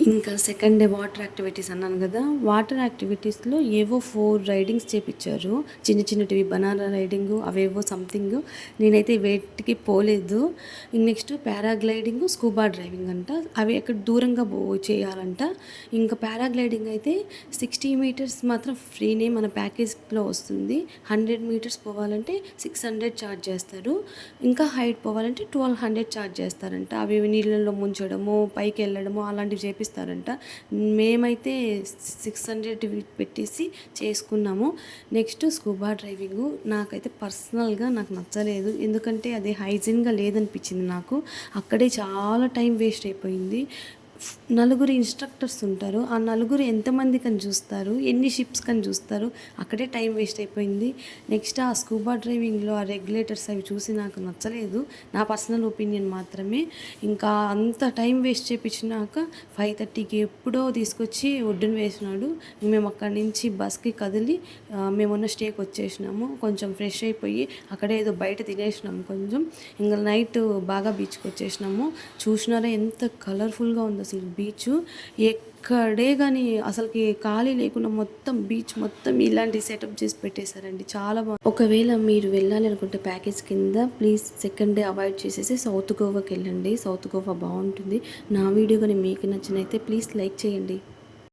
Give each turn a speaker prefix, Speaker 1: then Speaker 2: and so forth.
Speaker 1: ఇంకా second day water activities అన్నాను కదా, వాటర్ యాక్టివిటీస్లో ఏవో 4 రైడింగ్స్ చేపించారు. చిన్న చిన్నటివి బనానా రైడింగు అవేవో సంథింగ్. నేనైతే వేటికి పోలేదు. నెక్స్ట్ పారాగ్లైడింగ్, స్కూబా డ్రైవింగ్ అంట. అవి ఎక్కడ దూరంగా చేయాలంట. ఇంకా పారాగ్లైడింగ్ అయితే 60 మీటర్స్ మాత్రం ఫ్రీనే, మన ప్యాకేజ్లో వస్తుంది. 100 మీటర్స్ పోవాలంటే 600 ఛార్జ్ చేస్తారు. ఇంకా హైట్ పోవాలంటే 1200 ఛార్జ్ చేస్తారంట. అవి నీళ్ళల్లో ముంచడము, పైకి వెళ్ళడము అలాంటివి చేపిస్తారంట. మేమైతే 600 పెట్టేసి చేసుకున్నాము. నెక్స్ట్ స్కూబా డ్రైవింగ్ నాకైతే పర్సనల్గా నాకు నచ్చలేదు. ఎందుకంటే అది హైజీన్గా లేదనిపించింది నాకు. అక్కడే చాలా టైం వేస్ట్ అయిపోయింది. నలుగురు ఇన్స్ట్రక్టర్స్ ఉంటారు. ఆ నలుగురు ఎంతమంది కని చూస్తారు, ఎన్ని షిప్స్ కని చూస్తారు, అక్కడే టైం వేస్ట్ అయిపోయింది. నెక్స్ట్ ఆ స్కూబా డ్రైవింగ్లో ఆ రెగ్యులేటర్స్ అవి చూసి నాకు నచ్చలేదు, నా పర్సనల్ ఒపీనియన్ మాత్రమే. ఇంకా అంత టైం వేస్ట్ చేయించినాక 5:30కి ఎప్పుడో తీసుకొచ్చి ఒడ్డున వేసినాడు. మేము అక్కడి నుంచి బస్కి కదిలి మేమున్న స్టేకి వచ్చేసినాము. కొంచెం ఫ్రెష్ అయిపోయి అక్కడే ఏదో బయట తినేసినాము కొంచెం. ఇంకా నైట్ బాగా బీచ్కి వచ్చేసినాము. చూసినారా ఎంత కలర్ఫుల్గా ఉంది అసలు బీచ్. ఎక్కడే కానీ అసలుకి ఖాళీ లేకుండా మొత్తం బీచ్ మొత్తం ఇలాంటి సెటప్ చేసి పెట్టేశారండి. చాలా బాగుంది. ఒకవేళ మీరు వెళ్ళాలి అనుకుంటే ప్యాకేజ్ కింద ప్లీజ్ సెకండ్ డే అవాయిడ్ చేసేసి సౌత్ గోవాకి వెళ్ళండి. సౌత్ గోవా బాగుంటుంది. నా వీడియో కానీ మీకు నచ్చినైతే ప్లీజ్ లైక్ చేయండి.